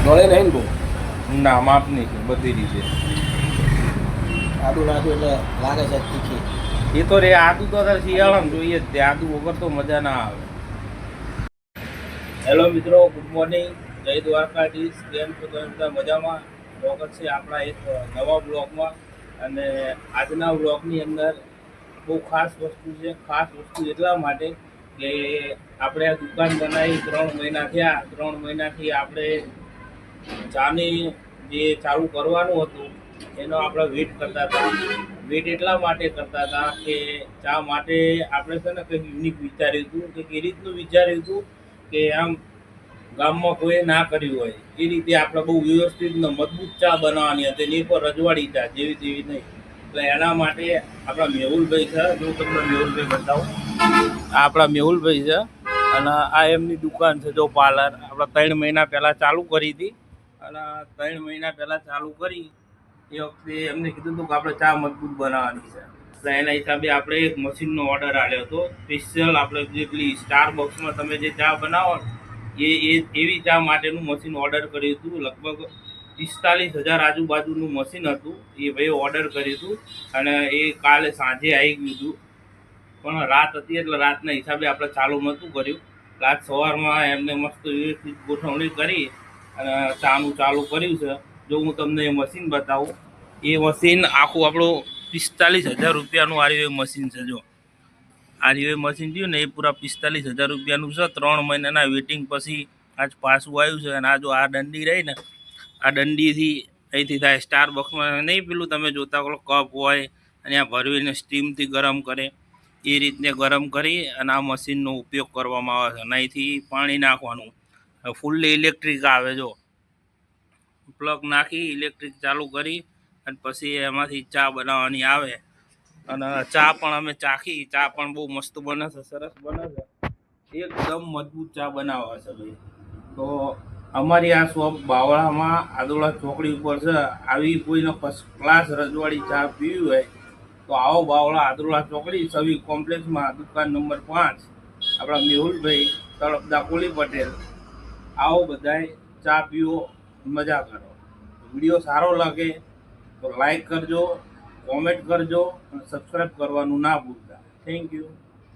ગળે નહીં ને બહુ. ના માપની છે બધી રીતે. આદુ નાખ્યું એટલે લાગે છે તીખી. એ તો રે આદુ તો અત્યારે શિયાળામાં જોઈએ જ તે આદુ વગર તો મજા ના આવે. હેલો મિત્રો, ગુડ મોર્નિંગ, જય દ્વારકાધીશ. કેમ છો તમે બધા મજામાં? સ્વાગત છે આપણા એક નવા બ્લોગમાં. અને આજના બ્લોગની અંદર બહુ ખાસ વસ્તુ છે. ખાસ વસ્તુ એટલા માટે કે આપણે આ દુકાન બનાવી 3 મહિના થયા. 3 મહિનાથી આપણે ચાની જે ચાલુ કરવાનું હતું એનો આપણે વેઇટ કરતા હતા. વેઇટ એટલા માટે કરતા હતા કે ચા માટે આપણે છે ને કંઈક યુનિક વિચાર્યું હતું, કે એ રીતનું વિચાર્યું હતું કે આમ ગામમાં કોઈ ના કર્યું હોય એ રીતે આપણે બહુ વ્યવસ્થિત ને મજબૂત ચા બનાવવાની હતી. એની પર રજવાડી ચા જેવી તેવી નહીં. એટલે એના માટે આપણા મેહુલભાઈ છે, જો તમને મેહુલભાઈ બતાવું, આ આપણા મેહુલભાઈ છે. અને આ એમની દુકાન છે, જો પાર્લર. આપણે 3 મહિના પહેલાં ચાલુ કરી હતી. અને 3 મહિના પહેલાં ચાલુ કરી એ વખતે એમને કીધું હતું કે આપણે ચા મજબૂત બનાવવાની છે. એટલે એના હિસાબે આપણે એક મશીનનો ઓર્ડર આવ્યો હતો સ્પેશિયલ. આપણે જેટલી સ્ટારબક્સમાં તમે જે ચા બનાવો એ એવી ચા માટેનું મશીન ઓર્ડર કર્યું હતું. લગભગ 45,000 આજુબાજુનું મશીન હતું. એ ભાઈએ ઓર્ડર કર્યું હતું અને એ કાલે સાંજે આવી ગયું હતું. પણ રાત હતી એટલે રાતના હિસાબે આપણે ચાલુ નહોતું કર્યું. રાત સવારમાં એમને મસ્ત વ્યવસ્થિત ગોઠવણી કરી અને ચાનું ચાલુ કર્યું છે. જો હું તમને એ મશીન બતાવું, એ મશીન આખું આપણું 45,000 રૂપિયાનું આર્યું મશીન છે. જો આર્યું મશીન થયું ને એ પૂરા 45,000 રૂપિયાનું છે. 3 મહિનાના વેટિંગ પછી આજ પાછું આવ્યું છે. અને આ જો આ દંડી રહી ને, આ દંડીથી અહીંથી થાય સ્ટારબક્સમાં નહીં પેલું તમે જોતા પેલો કપ હોય અને આ ભરવીને સ્ટીમથી ગરમ કરે એ રીતને ગરમ કરી અને આ મશીનનો ઉપયોગ કરવામાં આવે છે. અને અહીંથી પાણી નાખવાનું, ફૂલ્લી ઇલેક્ટ્રિક આવે. જો પ્લગ નાખી ઇલેક્ટ્રિક ચાલુ કરી અને પછી એમાંથી ચા બનાવવાની આવે. અને ચા પણ અમે ચાખી, ચા પણ બહુ મસ્ત બને છે, સરસ બને છે. એકદમ મજબૂત ચા બનાવે છે ભાઈ. તો અમારી આ શોપ બાવળામાં આદોડા ચોકડી ઉપર છે. આવી કોઈને ફર્સ્ટ ક્લાસ રજવાડી ચા પીવી હોય તો આવો બાવળા આદોડા ચોકડી સવી કોમ્પ્લેક્સમાં, દુકાન નંબર 5, આપણા મેહુલભાઈ તળપદા કોલી પટેલ. આવો બધાય ચા પીવો, મજા કરો. વિડીયો સારો લાગે તો લાઈક કરજો, કોમેન્ટ કરજો અને સબસ્ક્રાઈબ કરવાનું ના ભૂલતા. Thank you.